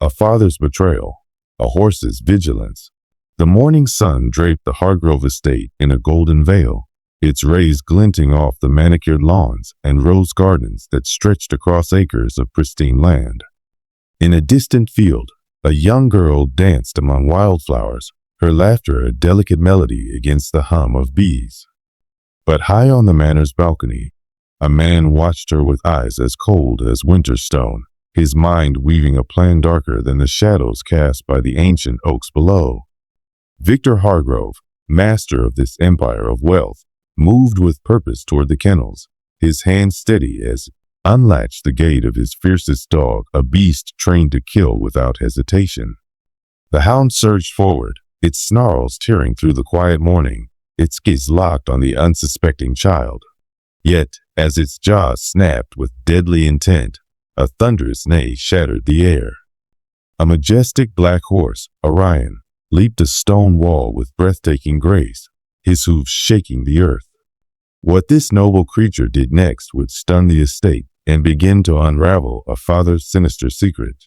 A father's betrayal, a horse's vigilance. The morning sun draped the Hargrove estate in a golden veil, its rays glinting off the manicured lawns and rose gardens that stretched across acres of pristine land. In a distant field, a young girl danced among wildflowers, her laughter a delicate melody against the hum of bees. But high on the manor's balcony, a man watched her with eyes as cold as winter stone, his mind weaving a plan darker than the shadows cast by the ancient oaks below. Victor Hargrove, master of this empire of wealth, moved with purpose toward the kennels, his hand steady as unlatched the gate of his fiercest dog, a beast trained to kill without hesitation. The hound surged forward, its snarls tearing through the quiet morning, its gaze locked on the unsuspecting child. Yet, as its jaws snapped with deadly intent, a thunderous neigh shattered the air. A majestic black horse, Orion, leaped a stone wall with breathtaking grace, his hooves shaking the earth. What this noble creature did next would stun the estate and begin to unravel a father's sinister secret.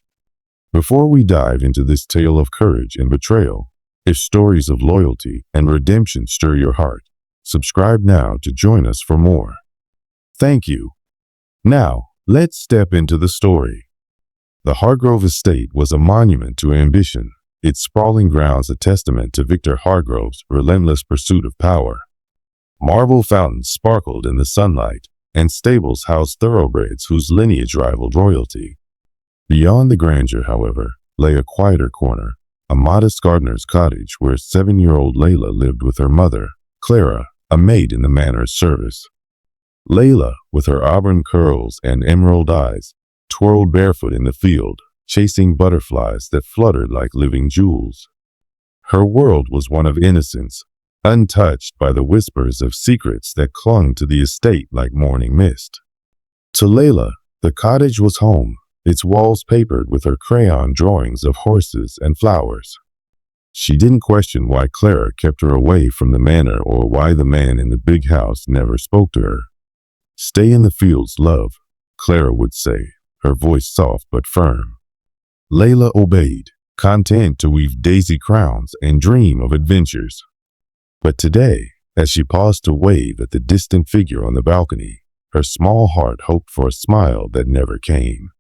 Before we dive into this tale of courage and betrayal, if stories of loyalty and redemption stir your heart, subscribe now to join us for more. Thank you. Now, let's step into the story. The Hargrove estate was a monument to ambition, its sprawling grounds a testament to Victor Hargrove's relentless pursuit of power. Marble fountains sparkled in the sunlight, and stables housed thoroughbreds whose lineage rivaled royalty. Beyond the grandeur, however, lay a quieter corner, a modest gardener's cottage where 7-year-old Layla lived with her mother, Clara, a maid in the manor's service. Layla, with her auburn curls and emerald eyes, twirled barefoot in the field, chasing butterflies that fluttered like living jewels. Her world was one of innocence, untouched by the whispers of secrets that clung to the estate like morning mist. To Layla, the cottage was home, its walls papered with her crayon drawings of horses and flowers. She didn't question why Clara kept her away from the manor or why the man in the big house never spoke to her. "Stay in the fields, love," Clara would say, her voice soft but firm. Layla obeyed, content to weave daisy crowns and dream of adventures. But today, as she paused to wave at the distant figure on the balcony, her small heart hoped for a smile that never came.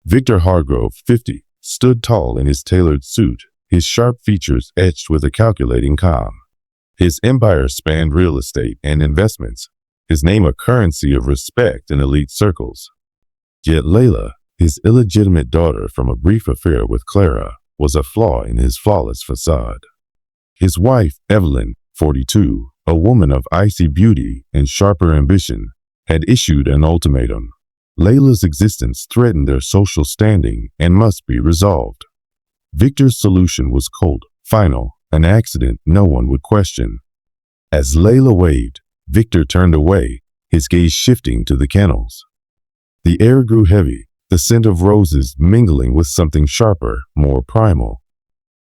Victor Hargrove, 50, stood tall in his tailored suit, his sharp features etched with a calculating calm. His empire spanned real estate and investments, his name a currency of respect in elite circles. Yet Layla, his illegitimate daughter from a brief affair with Clara, was a flaw in his flawless facade. His wife, Evelyn, 42, a woman of icy beauty and sharper ambition, had issued an ultimatum. Layla's existence threatened their social standing and must be resolved. Victor's solution was cold, final, an accident no one would question. As Layla waved, Victor turned away, his gaze shifting to the kennels. The air grew heavy, the scent of roses mingling with something sharper, more primal.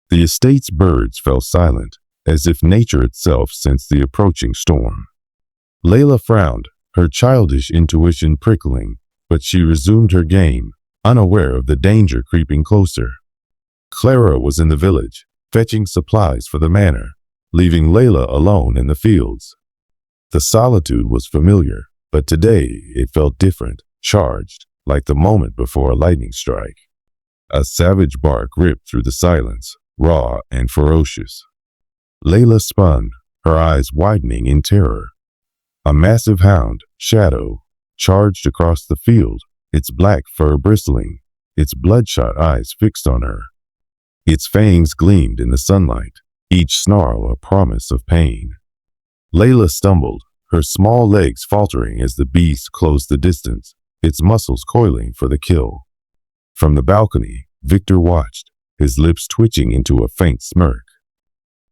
The estate's birds fell silent, as if nature itself sensed the approaching storm. Layla frowned, her childish intuition prickling, but she resumed her game, unaware of the danger creeping closer. Clara was in the village, fetching supplies for the manor, leaving Layla alone in the fields. The solitude was familiar, but today it felt different, charged, like the moment before a lightning strike. A savage bark ripped through the silence, raw and ferocious. Layla spun, her eyes widening in terror. A massive hound, Shadow, charged across the field, its black fur bristling, its bloodshot eyes fixed on her. Its fangs gleamed in the sunlight, each snarl a promise of pain. Layla stumbled, her small legs faltering as the beast closed the distance, its muscles coiling for the kill. From the balcony, Victor watched, his lips twitching into a faint smirk.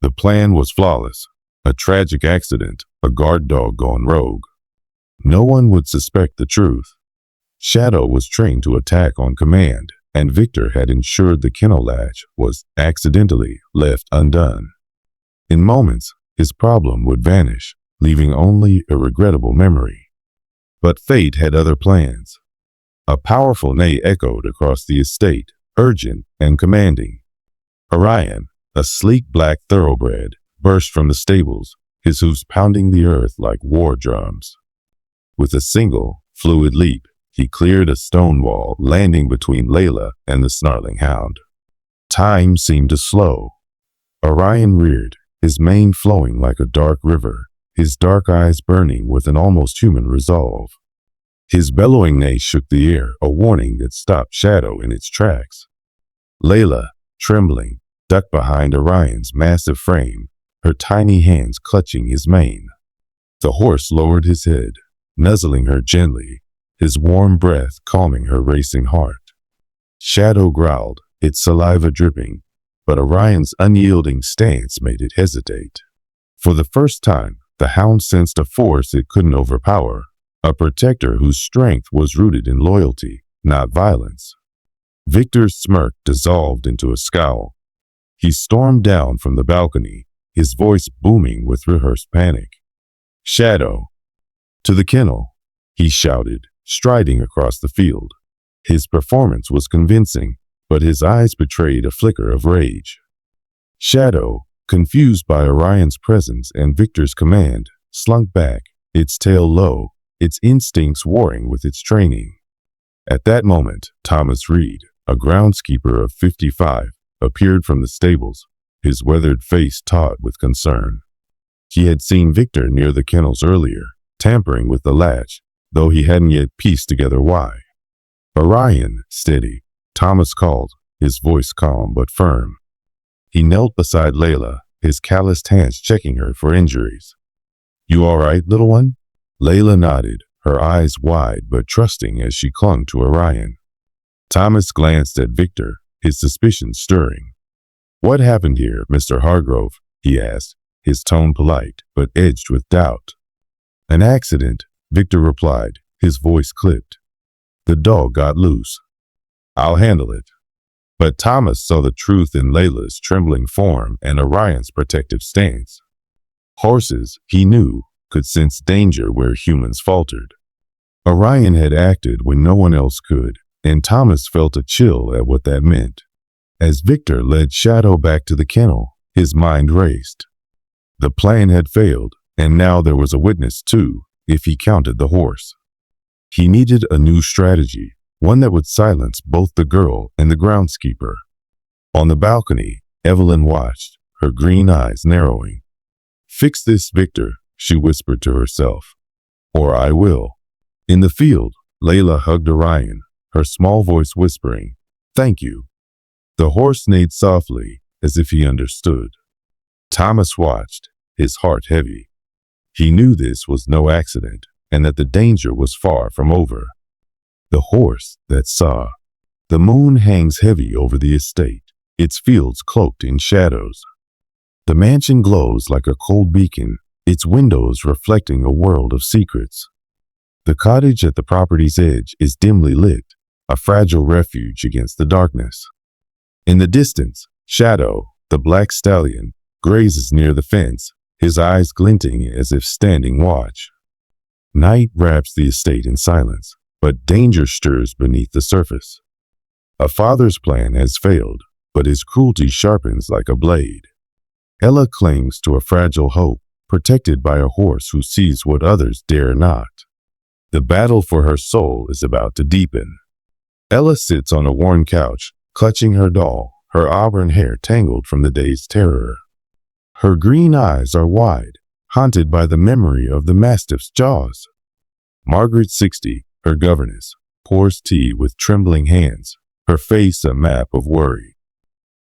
The plan was flawless, a tragic accident, a guard dog gone rogue. No one would suspect the truth. Shadow was trained to attack on command, and Victor had ensured the kennel latch was accidentally left undone. In moments, his problem would vanish, leaving only a regrettable memory. But fate had other plans. A powerful neigh echoed across the estate, urgent and commanding. Orion, a sleek black thoroughbred, burst from the stables, his hoofs pounding the earth like war drums. With a single, fluid leap, he cleared a stone wall, landing between Layla and the snarling hound. Time seemed to slow. Orion reared, his mane flowing like a dark river, his dark eyes burning with an almost human resolve. His bellowing neigh shook the air, a warning that stopped Shadow in its tracks. Layla, trembling, ducked behind Orion's massive frame, her tiny hands clutching his mane. The horse lowered his head, nuzzling her gently, his warm breath calming her racing heart. Shadow growled, its saliva dripping, but Orion's unyielding stance made it hesitate. For the first time, the hound sensed a force it couldn't overpower, a protector whose strength was rooted in loyalty, not violence. Victor's smirk dissolved into a scowl. He stormed down from the balcony, his voice booming with rehearsed panic. "Shadow! To the kennel!" he shouted, striding across the field. His performance was convincing, but his eyes betrayed a flicker of rage. Shadow, confused by Orion's presence and Victor's command, slunk back, its tail low, its instincts warring with its training. At that moment, Thomas Reed, a groundskeeper of 55, appeared from the stables, his weathered face taut with concern. He had seen Victor near the kennels earlier, tampering with the latch, though he hadn't yet pieced together why. "Orion, steady," Thomas called, his voice calm but firm. He knelt beside Layla, his calloused hands checking her for injuries. "You all right, little one?" Layla nodded, her eyes wide but trusting as she clung to Orion. Thomas glanced at Victor, his suspicions stirring. "What happened here, Mr. Hargrove?" he asked, his tone polite but edged with doubt. "An accident," Victor replied, his voice clipped. "The dog got loose. I'll handle it." But Thomas saw the truth in Layla's trembling form and Orion's protective stance. Horses, he knew, could sense danger where humans faltered. Orion had acted when no one else could, and Thomas felt a chill at what that meant. As Victor led Shadow back to the kennel, his mind raced. The plan had failed, and now there was a witness too, if he counted the horse. He needed a new strategy, one that would silence both the girl and the groundskeeper. On the balcony, Evelyn watched, her green eyes narrowing. "Fix this, Victor," she whispered to herself. "Or I will." In the field, Layla hugged Orion, her small voice whispering, "Thank you." The horse neighed softly, as if he understood. Thomas watched, his heart heavy. He knew this was no accident, and that the danger was far from over. The horse that saw. The moon hangs heavy over the estate, its fields cloaked in shadows. The mansion glows like a cold beacon, its windows reflecting a world of secrets. The cottage at the property's edge is dimly lit, a fragile refuge against the darkness. In the distance, Shadow, the black stallion, grazes near the fence, his eyes glinting as if standing watch. Night wraps the estate in silence, but danger stirs beneath the surface. A father's plan has failed, but his cruelty sharpens like a blade. Ella clings to a fragile hope, protected by a horse who sees what others dare not. The battle for her soul is about to deepen. Ella sits on a worn couch, clutching her doll, her auburn hair tangled from the day's terror. Her green eyes are wide, haunted by the memory of the mastiff's jaws. Margaret, 60, her governess, pours tea with trembling hands, her face a map of worry.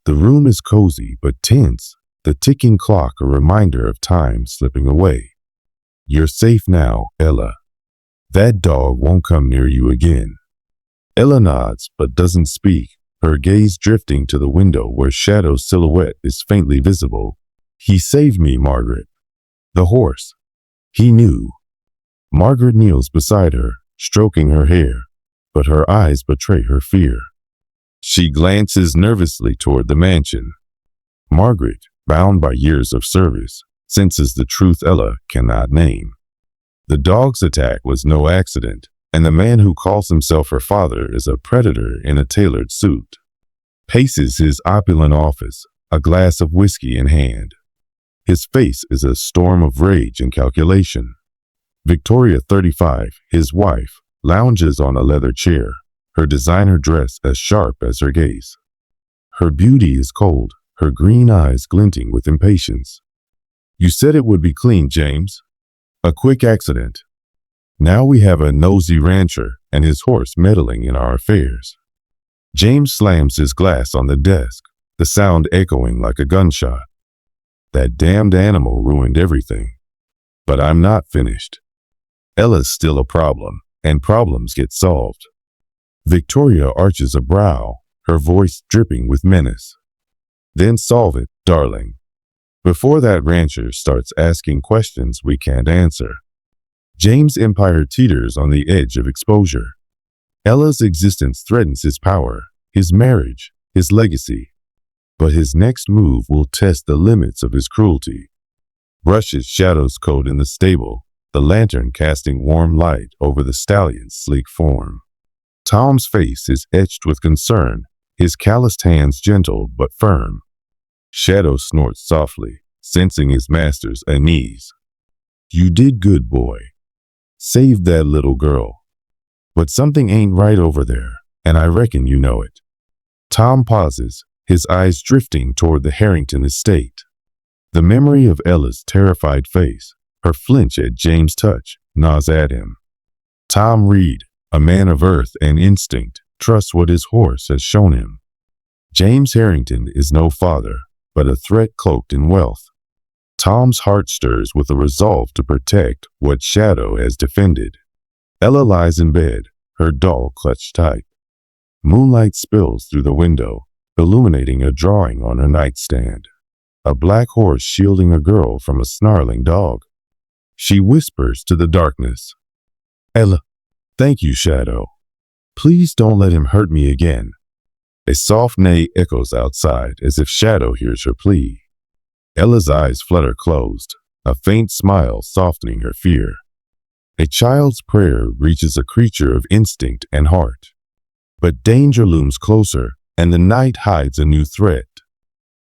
The room is cozy but tense, the ticking clock a reminder of time slipping away. "You're safe now, Ella. That dog won't come near you again." Ella nods but doesn't speak, her gaze drifting to the window where Shadow's silhouette is faintly visible. "He saved me, Margaret." The horse. He knew. Margaret kneels beside her, stroking her hair, but her eyes betray her fear. She glances nervously toward the mansion. Margaret, bound by years of service, senses the truth Ella cannot name. The dog's attack was no accident, and the man who calls himself her father is a predator in a tailored suit. paces his opulent office, a glass of whiskey in hand. His face is a storm of rage and calculation. Victoria, 35, his wife, lounges on a leather chair, her designer dress as sharp as her gaze. Her beauty is cold, her green eyes glinting with impatience. You said it would be clean, James. A quick accident. Now we have a nosy rancher and his horse meddling in our affairs. James slams his glass on the desk, the sound echoing like a gunshot. That damned animal ruined everything. But I'm not finished. Ella's still a problem, and problems get solved. Victoria arches a brow, her voice dripping with menace. Then solve it, darling. Before that rancher starts asking questions we can't answer. James' empire teeters on the edge of exposure. Ella's existence threatens his power, his marriage, his legacy. But his next move will test the limits of his cruelty. Brushes Shadow's coat in the stable, the lantern casting warm light over the stallion's sleek form. Tom's face is etched with concern, his calloused hands gentle but firm. Shadow snorts softly, sensing his master's unease. You did good, boy. Saved that little girl. But something ain't right over there, and I reckon you know it. Tom pauses, his eyes drifting toward the Harrington estate. The memory of Ella's terrified face, her flinch at James' touch, gnaws at him. Tom Reed, a man of earth and instinct, trusts what his horse has shown him. James Harrington is no father, but a threat cloaked in wealth. Tom's heart stirs with a resolve to protect what Shadow has defended. Ella lies in bed, her doll clutched tight. Moonlight spills through the window, illuminating a drawing on her nightstand. A black horse shielding a girl from a snarling dog. She whispers to the darkness, Ella, thank you, Shadow. Please don't let him hurt me again. A soft neigh echoes outside as if Shadow hears her plea. Ella's eyes flutter closed, a faint smile softening her fear. A child's prayer reaches a creature of instinct and heart. But danger looms closer, and the night hides a new threat.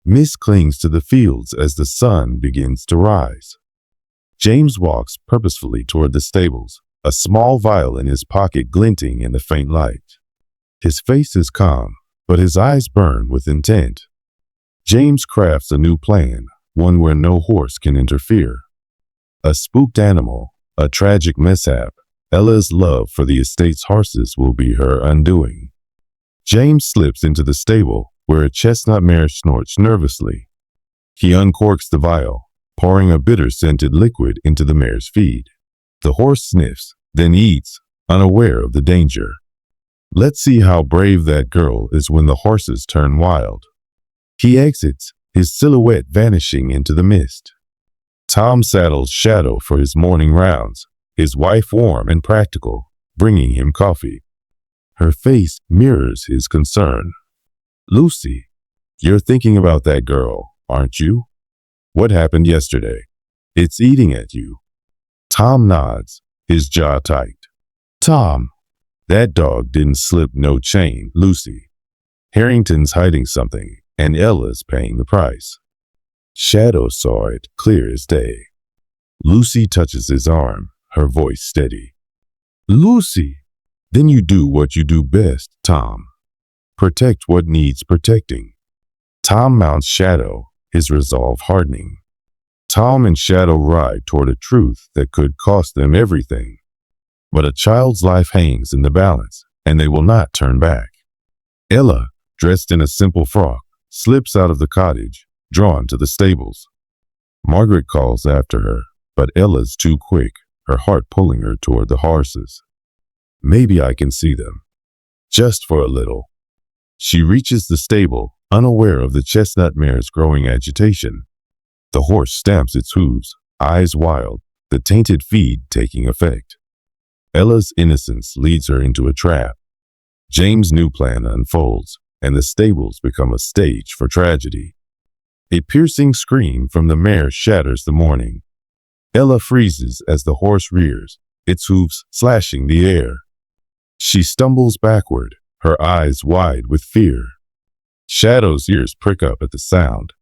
Mist clings to the fields as the sun begins to rise. James walks purposefully toward the stables, a small vial in his pocket glinting in the faint light. His face is calm, but his eyes burn with intent. James crafts a new plan, one where no horse can interfere. A spooked animal, a tragic mishap, Ella's love for the estate's horses will be her undoing. James slips into the stable, where a chestnut mare snorts nervously. He uncorks the vial, pouring a bitter-scented liquid into the mare's feed. The horse sniffs, then eats, unaware of the danger. Let's see how brave that girl is when the horses turn wild. He exits, his silhouette vanishing into the mist. Tom saddles Shadow for his morning rounds, his wife warm and practical, bringing him coffee. Her face mirrors his concern. Lucy, you're thinking about that girl, aren't you? What happened yesterday? It's eating at you. Tom nods, his jaw tight. Tom, that dog didn't slip no chain, Lucy. Harrington's hiding something, and Ella's paying the price. Shadow saw it clear as day. Lucy touches his arm, her voice steady. Lucy, then you do what you do best, Tom. Protect what needs protecting. Tom mounts Shadow, his resolve hardening. Tom and Shadow ride toward a truth that could cost them everything. But a child's life hangs in the balance, and they will not turn back. Ella, dressed in a simple frock, slips out of the cottage, drawn to the stables. Margaret calls after her, but Ella's too quick, her heart pulling her toward the horses. Maybe I can see them. Just for a little. She reaches the stable, unaware of the chestnut mare's growing agitation. The horse stamps its hooves, eyes wild, the tainted feed taking effect. Ella's innocence leads her into a trap. James' new plan unfolds, and the stables become a stage for tragedy. A piercing scream from the mare shatters the morning. Ella freezes as the horse rears, its hooves slashing the air. She stumbles backward, her eyes wide with fear. Shadow's ears prick up at the sound.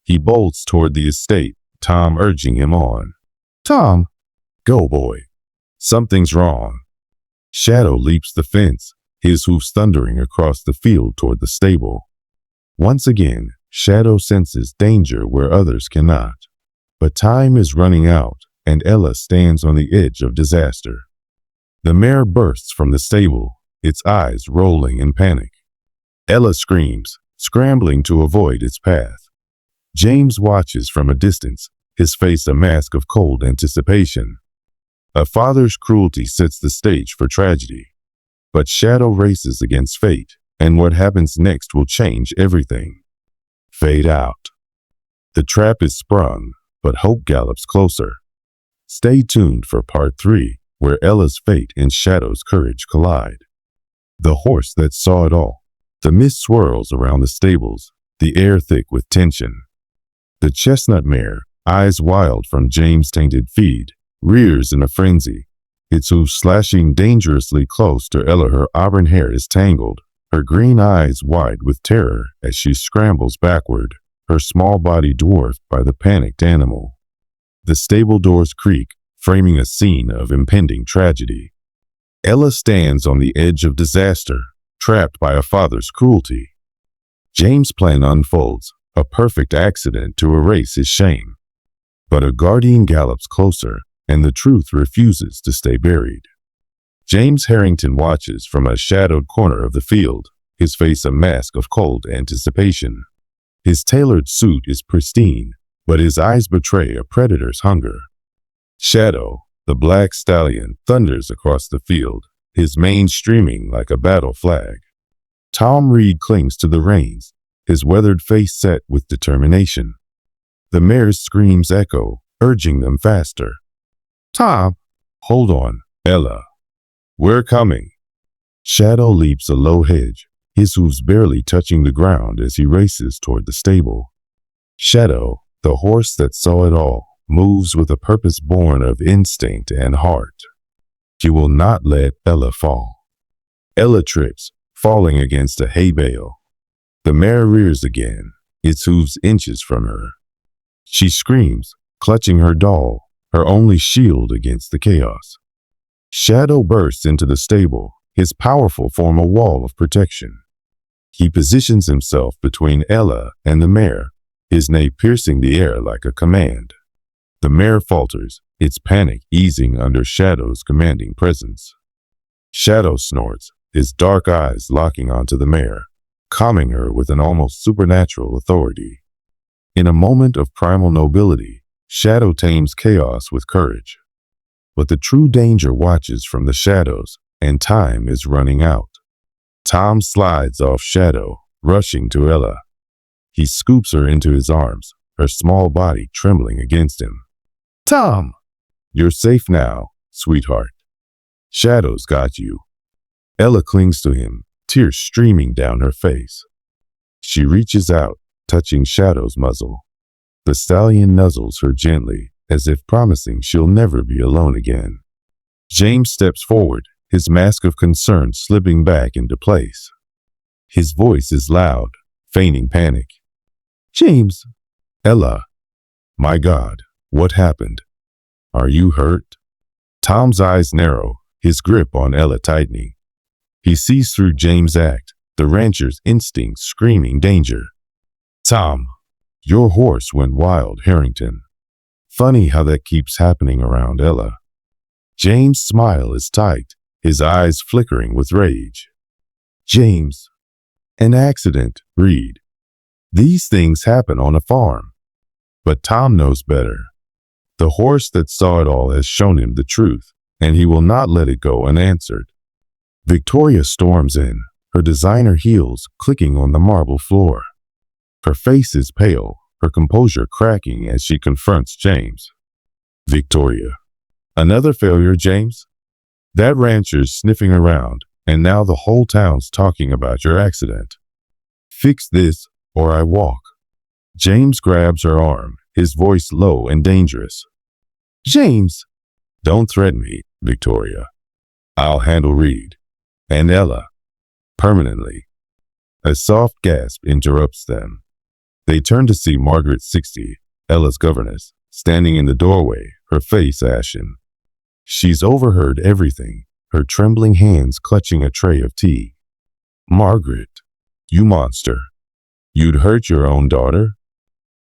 He bolts toward the estate, Tom urging him on. Tom, go boy. Something's wrong. Shadow leaps the fence, his hoofs thundering across the field toward the stable. Once again, Shadow senses danger where others cannot. But time is running out, and Ella stands on the edge of disaster. The mare bursts from the stable, its eyes rolling in panic. Ella screams, scrambling to avoid its path. James watches from a distance, his face a mask of cold anticipation. A father's cruelty sets the stage for tragedy. But Shadow races against fate, and what happens next will change everything. Fade out. The trap is sprung, but hope gallops closer. Stay tuned for part 3, where Ella's fate and Shadow's courage collide. The horse that saw it all. The mist swirls around the stables, the air thick with tension. The chestnut mare, eyes wild from James' tainted feed, rears in a frenzy, its hooves slashing dangerously close to Ella. Her auburn hair is tangled, her green eyes wide with terror as she scrambles backward, her small body dwarfed by the panicked animal. The stable doors creak, framing a scene of impending tragedy. Ella stands on the edge of disaster, trapped by a father's cruelty. James' plan unfolds, a perfect accident to erase his shame. But a guardian gallops closer, and the truth refuses to stay buried. James Harrington watches from a shadowed corner of the field, his face a mask of cold anticipation. His tailored suit is pristine, but his eyes betray a predator's hunger. Shadow, the black stallion, thunders across the field, his mane streaming like a battle flag. Tom Reed clings to the reins, his weathered face set with determination. The mare's screams echo, urging them faster. Tom, hold on, Ella. We're coming. Shadow leaps a low hedge, his hooves barely touching the ground as he races toward the stable. Shadow, the horse that saw it all, moves with a purpose born of instinct and heart. He will not let Ella fall. Ella trips, falling against a hay bale. The mare rears again, its hooves inches from her. She screams, clutching her doll, her only shield against the chaos. Shadow bursts into the stable, his powerful form a wall of protection. He positions himself between Ella and the mare, his neigh piercing the air like a command. The mare falters, its panic easing under Shadow's commanding presence. Shadow snorts, his dark eyes locking onto the mare, calming her with an almost supernatural authority. In a moment of primal nobility, Shadow tames chaos with courage. But the true danger watches from the shadows, and time is running out. Tom slides off Shadow, rushing to Ella. He scoops her into his arms, her small body trembling against him. Tom! You're safe now, sweetheart. Shadow's got you. Ella clings to him, tears streaming down her face. She reaches out, touching Shadow's muzzle. The stallion nuzzles her gently, as if promising she'll never be alone again. James steps forward, his mask of concern slipping back into place. His voice is loud, feigning panic. James! Ella! My God, what happened? Are you hurt? Tom's eyes narrow, his grip on Ella tightening. He sees through James' act, the rancher's instincts screaming danger. Tom, your horse went wild, Harrington. Funny how that keeps happening around Ella. James' smile is tight, his eyes flickering with rage. James, an accident, Reed. These things happen on a farm. But Tom knows better. The horse that saw it all has shown him the truth, and he will not let it go unanswered. Victoria storms in, her designer heels clicking on the marble floor. Her face is pale, her composure cracking as she confronts James. Victoria. Another failure, James? That rancher's sniffing around, and now the whole town's talking about your accident. Fix this, or I walk. James grabs her arm, his voice low and dangerous. James! Don't threaten me, Victoria. I'll handle Reed. And Ella. Permanently. A soft gasp interrupts them. They turn to see Margaret 60, Ella's governess, standing in the doorway, her face ashen. She's overheard everything, her trembling hands clutching a tray of tea. Margaret, you monster. You'd hurt your own daughter?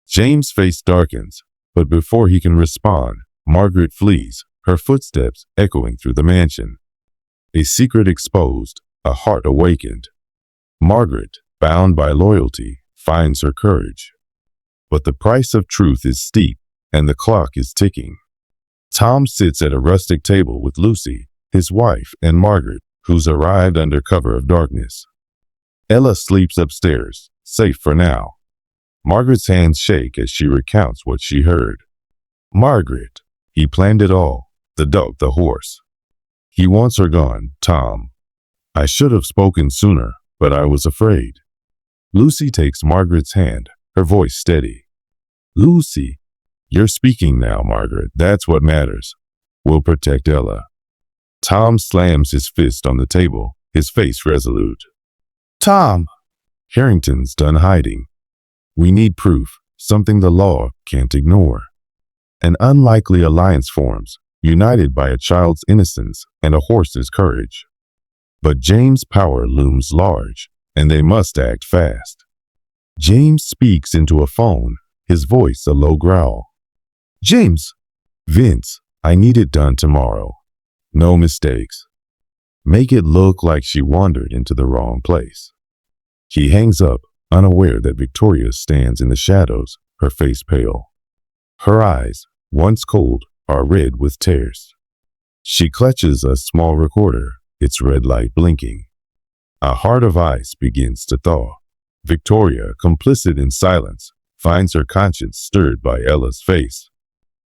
James' face darkens, but before he can respond, Margaret flees, her footsteps echoing through the mansion. A secret exposed, a heart awakened. Margaret, bound by loyalty, finds her courage. But the price of truth is steep, and the clock is ticking. Tom sits at a rustic table with Lucy, his wife, and Margaret, who's arrived under cover of darkness. Ella sleeps upstairs, safe for now. Margaret's hands shake as she recounts what she heard. Margaret, he planned it all, the dog, the horse. He wants her gone, Tom. I should have spoken sooner, but I was afraid. Lucy takes Margaret's hand, her voice steady. Lucy, you're speaking now, Margaret. That's what matters. We'll protect Ella. Tom slams his fist on the table, his face resolute. Tom! Harrington's done hiding. We need proof, something the law can't ignore. An unlikely alliance forms, united by a child's innocence and a horse's courage. But James' power looms large, and they must act fast. James speaks into a phone, his voice a low growl. James! Vince, I need it done tomorrow. No mistakes. Make it look like she wandered into the wrong place. He hangs up, unaware that Victoria stands in the shadows, her face pale. Her eyes, once cold, are red with tears. She clutches a small recorder, its red light blinking. A heart of ice begins to thaw. Victoria, complicit in silence, finds her conscience stirred by Ella's face.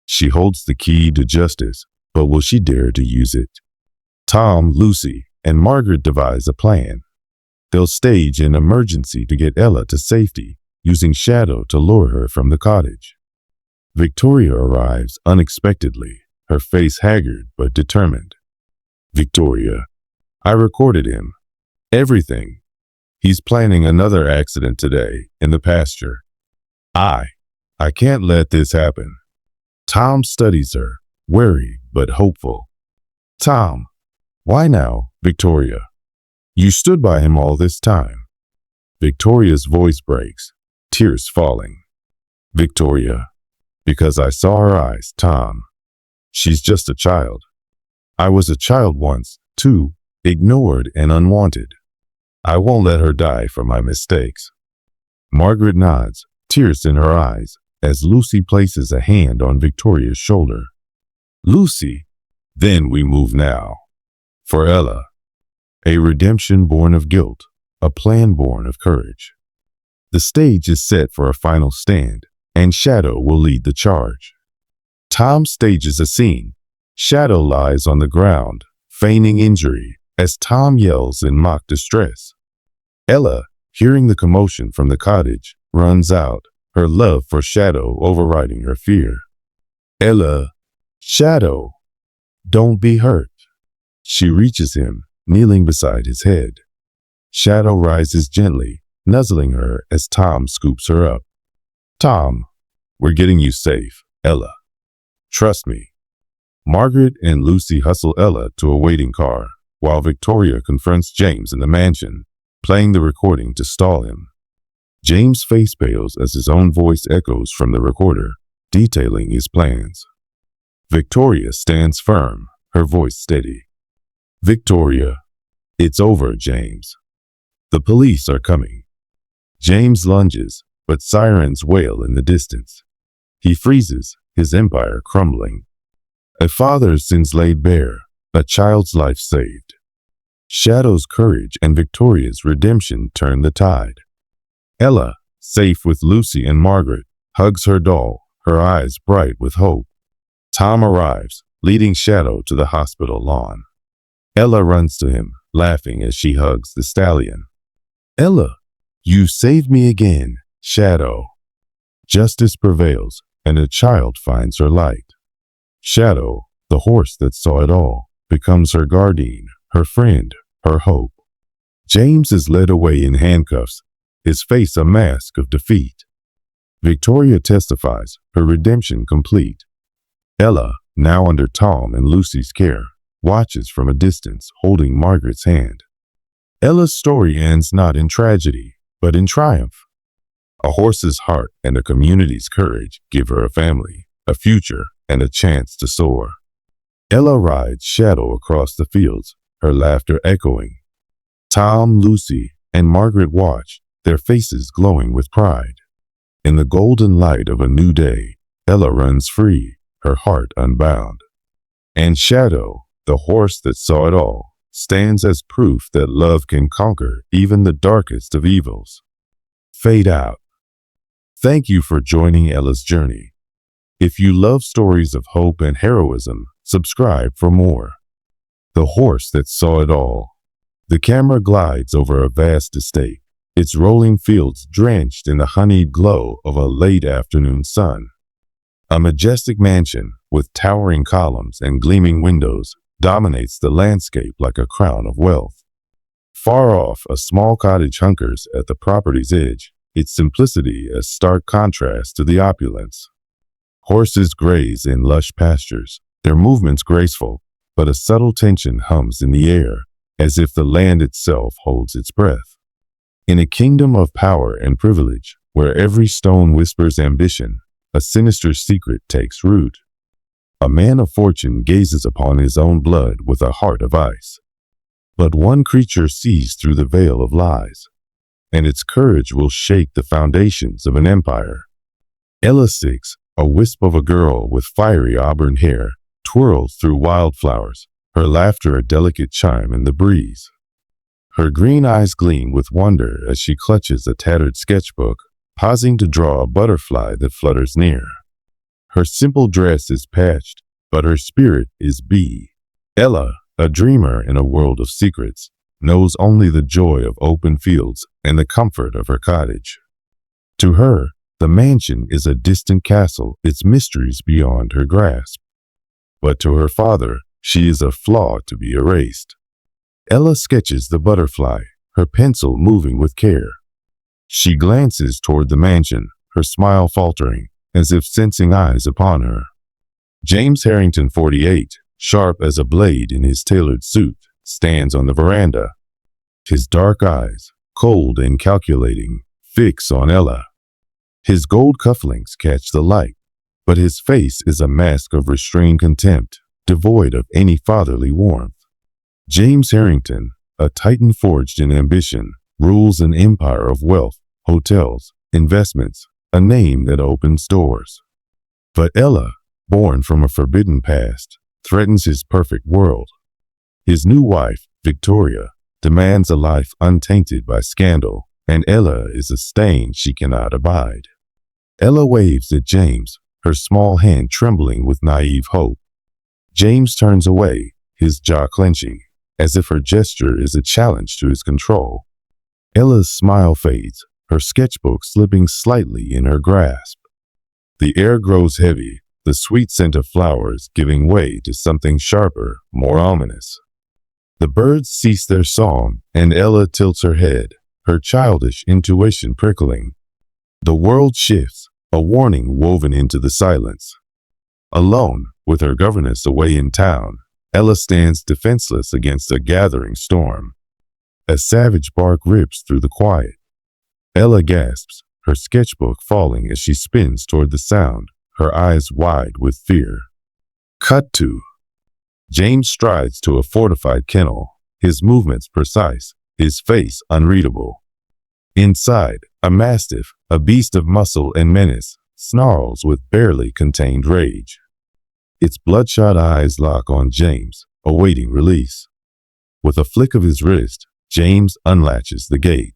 She holds the key to justice, but will she dare to use it? Tom, Lucy, and Margaret devise a plan. They'll stage an emergency to get Ella to safety, using shadow to lure her from the cottage. Victoria arrives unexpectedly, her face haggard but determined. Victoria, I recorded him. Everything. He's planning another accident today in the pasture. I can't let this happen. Tom studies her, wary but hopeful. Tom, why now, Victoria? You stood by him all this time. Victoria's voice breaks, tears falling. Victoria, because I saw her eyes, Tom. She's just a child. I was a child once, too, ignored and unwanted. I won't let her die for my mistakes. Margaret nods, tears in her eyes, as Lucy places a hand on Victoria's shoulder. Lucy, then we move now. For Ella. A redemption born of guilt, a plan born of courage. The stage is set for a final stand, and Shadow will lead the charge. Tom stages a scene. Shadow lies on the ground, feigning injury, as Tom yells in mock distress. Ella, hearing the commotion from the cottage, runs out, her love for Shadow overriding her fear. Ella, Shadow, don't be hurt. She reaches him, kneeling beside his head. Shadow rises gently, nuzzling her as Tom scoops her up. Tom, we're getting you safe, Ella. Trust me. Margaret and Lucy hustle Ella to a waiting car, while Victoria confronts James in the mansion, playing the recording to stall him. James' face pales as his own voice echoes from the recorder, detailing his plans. Victoria stands firm, her voice steady. Victoria, it's over, James. The police are coming. James lunges, but sirens wail in the distance. He freezes, his empire crumbling. A father's sins laid bare, a child's life saved. Shadow's courage and Victoria's redemption turn the tide. Ella, safe with Lucy and Margaret, hugs her doll, her eyes bright with hope. Tom arrives, leading Shadow to the hospital lawn. Ella runs to him, laughing as she hugs the stallion. Ella, you saved me again, Shadow. Justice prevails, and a child finds her light. Shadow, the horse that saw it all, becomes her guardian, her friend, her hope. James is led away in handcuffs, his face a mask of defeat. Victoria testifies, her redemption complete. Ella, now under Tom and Lucy's care, watches from a distance, holding Margaret's hand. Ella's story ends not in tragedy, but in triumph. A horse's heart and a community's courage give her a family, a future, and a chance to soar. Ella rides shadow across the fields, her laughter echoing. Tom, Lucy, and Margaret watch, their faces glowing with pride. In the golden light of a new day, Ella runs free, her heart unbound. And Shadow, the horse that saw it all, stands as proof that love can conquer even the darkest of evils. Fade out. Thank you for joining Ella's journey. If you love stories of hope and heroism, subscribe for more. The horse that saw it all. The camera glides over a vast estate, its rolling fields drenched in the honeyed glow of a late afternoon sun. A majestic mansion with towering columns and gleaming windows dominates the landscape like a crown of wealth. Far off, a small cottage hunkers at the property's edge, its simplicity a stark contrast to the opulence. Horses graze in lush pastures, their movements graceful, but a subtle tension hums in the air, as if the land itself holds its breath. In a kingdom of power and privilege, where every stone whispers ambition, a sinister secret takes root. A man of fortune gazes upon his own blood with a heart of ice. But one creature sees through the veil of lies, and its courage will shake the foundations of an empire. Ella Six, a wisp of a girl with fiery auburn hair, twirls through wildflowers, her laughter a delicate chime in the breeze. Her green eyes gleam with wonder as she clutches a tattered sketchbook, pausing to draw a butterfly that flutters near. Her simple dress is patched, but her spirit is bee. Ella, a dreamer in a world of secrets, knows only the joy of open fields and the comfort of her cottage. To her, the mansion is a distant castle, its mysteries beyond her grasp. But to her father, she is a flaw to be erased. Ella sketches the butterfly, her pencil moving with care. She glances toward the mansion, her smile faltering, as if sensing eyes upon her. James Harrington, 48, sharp as a blade in his tailored suit, stands on the veranda. His dark eyes, cold and calculating, fix on Ella. His gold cufflinks catch the light, but his face is a mask of restrained contempt, devoid of any fatherly warmth. James Harrington, a titan forged in ambition, rules an empire of wealth, hotels, investments, a name that opens doors. But Ella, born from a forbidden past, threatens his perfect world. His new wife, Victoria, demands a life untainted by scandal, and Ella is a stain she cannot abide. Ella waves at James, her small hand trembling with naive hope. James turns away, his jaw clenching, as if her gesture is a challenge to his control. Ella's smile fades, her sketchbook slipping slightly in her grasp. The air grows heavy, the sweet scent of flowers giving way to something sharper, more ominous. The birds cease their song, and Ella tilts her head, her childish intuition prickling. The world shifts, a warning woven into the silence. Alone, with her governess away in town, Ella stands defenseless against a gathering storm. A savage bark rips through the quiet. Ella gasps, her sketchbook falling as she spins toward the sound, her eyes wide with fear. Cut to. James strides to a fortified kennel, his movements precise, his face unreadable. Inside, a mastiff, a beast of muscle and menace, snarls with barely contained rage. Its bloodshot eyes lock on James, awaiting release. With a flick of his wrist, James unlatches the gate.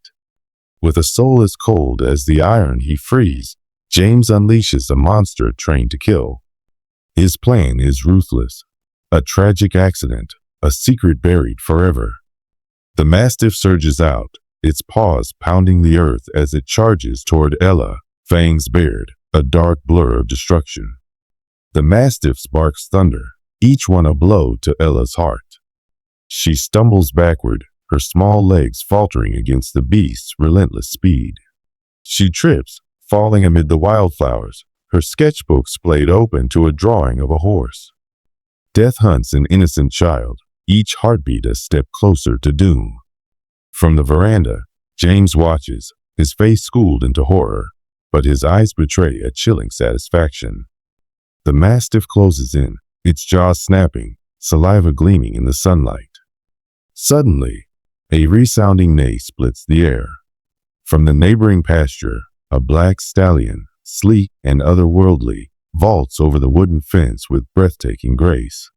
With a soul as cold as the iron he frees, James unleashes a monster trained to kill. His plan is ruthless. A tragic accident, a secret buried forever. The mastiff surges out, its paws pounding the earth as it charges toward Ella, fangs bared, a dark blur of destruction. The mastiff sparks thunder, each one a blow to Ella's heart. She stumbles backward, her small legs faltering against the beast's relentless speed. She trips, falling amid the wildflowers, her sketchbook splayed open to a drawing of a horse. Death hunts an innocent child, each heartbeat a step closer to doom. From the veranda, James watches, his face schooled into horror, but his eyes betray a chilling satisfaction. The mastiff closes in, its jaws snapping, saliva gleaming in the sunlight. Suddenly, a resounding neigh splits the air. From the neighboring pasture, a black stallion, sleek and otherworldly, vaults over the wooden fence with breathtaking grace.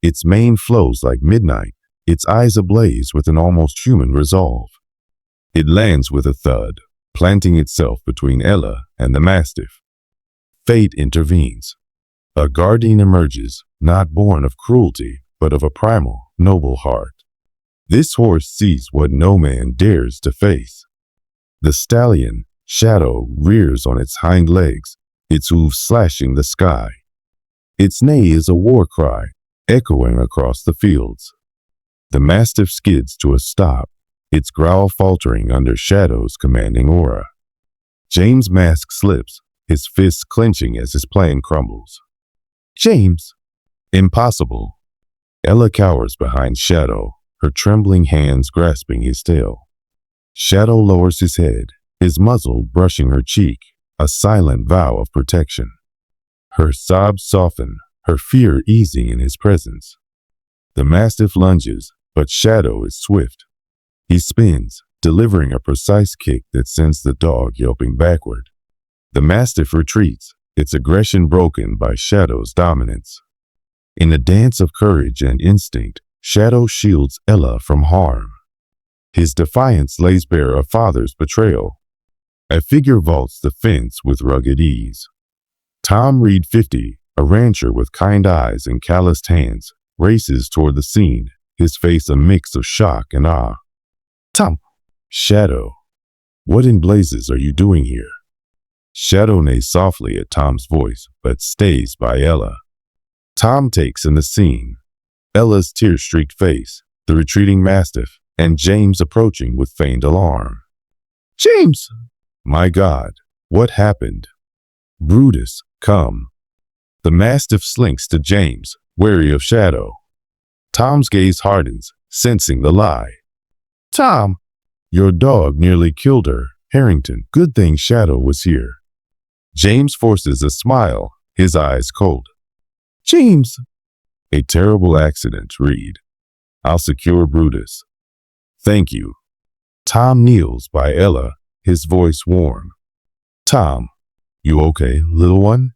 Its mane flows like midnight, its eyes ablaze with an almost human resolve. It lands with a thud, planting itself between Ella and the mastiff. Fate intervenes. A guardian emerges, not born of cruelty, but of a primal, noble heart. This horse sees what no man dares to face. The stallion, Shadow, rears on its hind legs, its hooves slashing the sky. Its neigh is a war cry, echoing across the fields. The mastiff skids to a stop, its growl faltering under Shadow's commanding aura. James' mask slips, his fists clenching as his plan crumbles. James! Impossible. Ella cowers behind Shadow, her trembling hands grasping his tail. Shadow lowers his head, his muzzle brushing her cheek, a silent vow of protection. Her sobs soften, her fear easing in his presence. The mastiff lunges, but Shadow is swift. He spins, delivering a precise kick that sends the dog yelping backward. The mastiff retreats, its aggression broken by Shadow's dominance. In a dance of courage and instinct, Shadow shields Ella from harm. His defiance lays bare a father's betrayal. A figure vaults the fence with rugged ease. Tom Reed 50, a rancher with kind eyes and calloused hands, races toward the scene, his face a mix of shock and awe. Tom! Shadow! What in blazes are you doing here? Shadow neighs softly at Tom's voice, but stays by Ella. Tom takes in the scene. Ella's tear-streaked face, the retreating mastiff, and James approaching with feigned alarm. James! My God, what happened? Brutus, come. The mastiff slinks to James, wary of Shadow. Tom's gaze hardens, sensing the lie. Tom, your dog nearly killed her, Harrington. Good thing Shadow was here. James forces a smile, his eyes cold. James! A terrible accident, Reed. I'll secure Brutus. Thank you. Tom kneels by Ella, his voice warm. Tom, you okay, little one?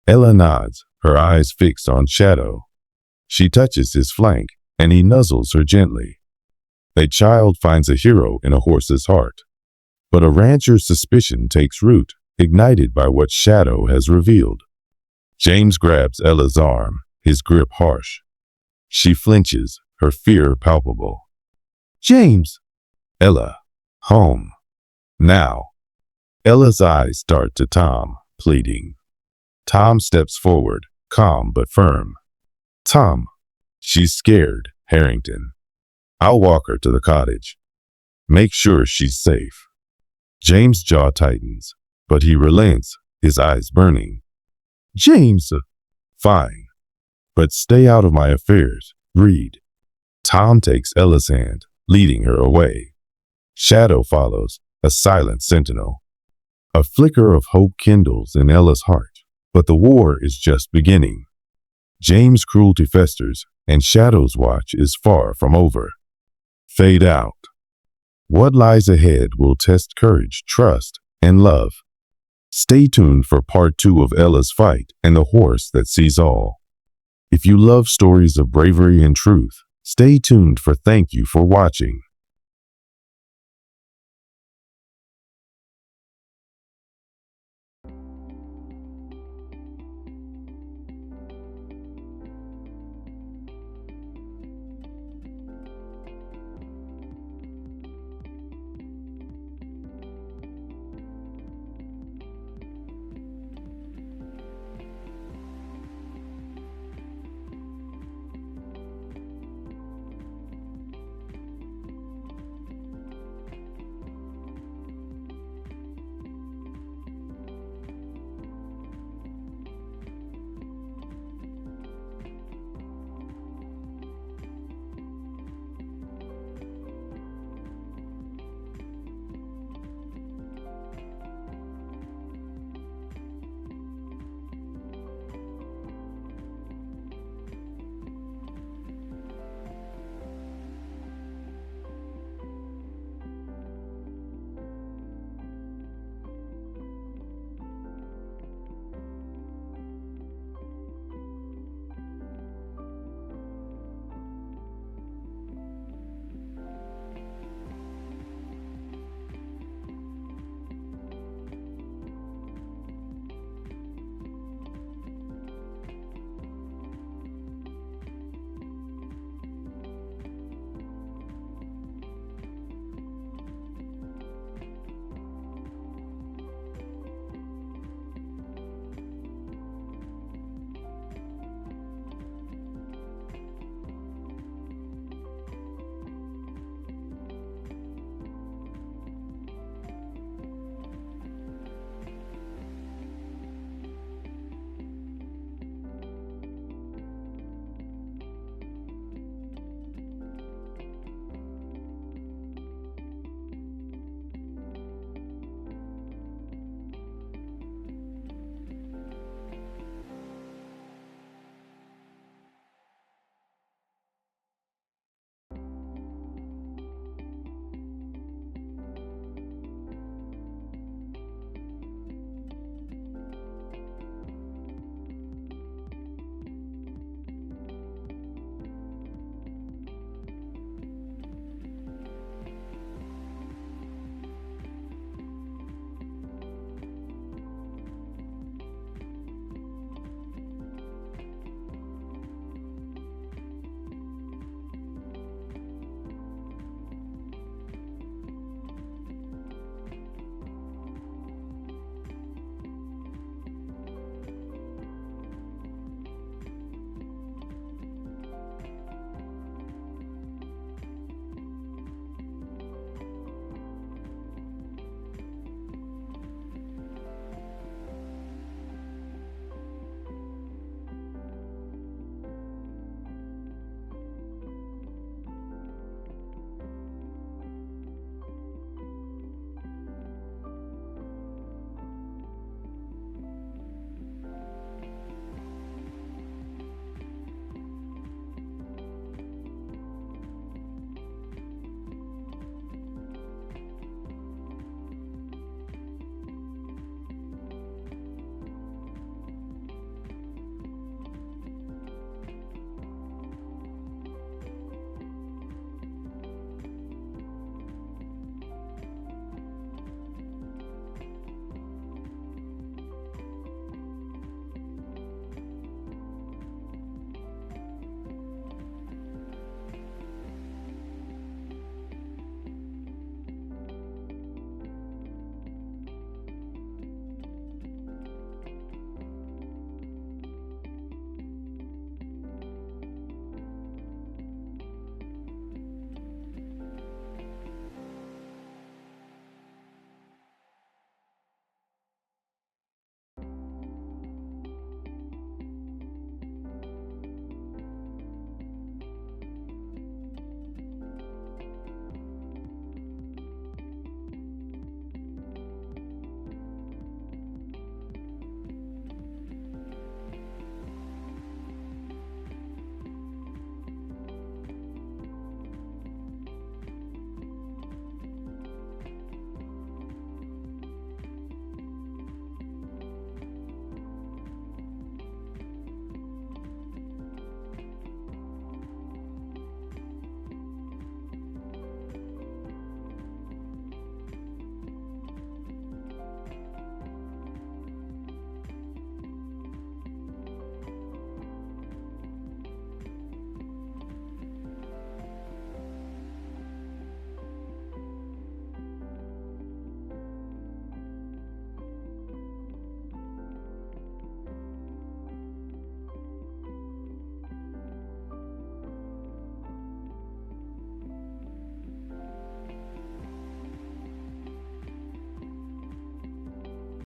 Ella nods, her eyes fixed on Shadow. She touches his flank, and he nuzzles her gently. A child finds a hero in a horse's heart. But a rancher's suspicion takes root, ignited by what Shadow has revealed. James grabs Ella's arm, his grip harsh. She flinches, her fear palpable. James! Ella, home. Now. Ella's eyes dart to Tom, pleading. Tom steps forward, calm but firm. Tom, she's scared, Harrington. I'll walk her to the cottage. Make sure she's safe. James' jaw tightens, but he relents, his eyes burning. James! Fine. But stay out of my affairs, Reed. Tom takes Ella's hand, leading her away. Shadow follows, a silent sentinel. A flicker of hope kindles in Ella's heart, but the war is just beginning. James' cruelty festers, and Shadow's watch is far from over. Fade out. What lies ahead will test courage, trust, and love. Stay tuned for part 2 of Ella's fight and the horse that sees all. If you love stories of bravery and truth, stay tuned for Thank You for Watching.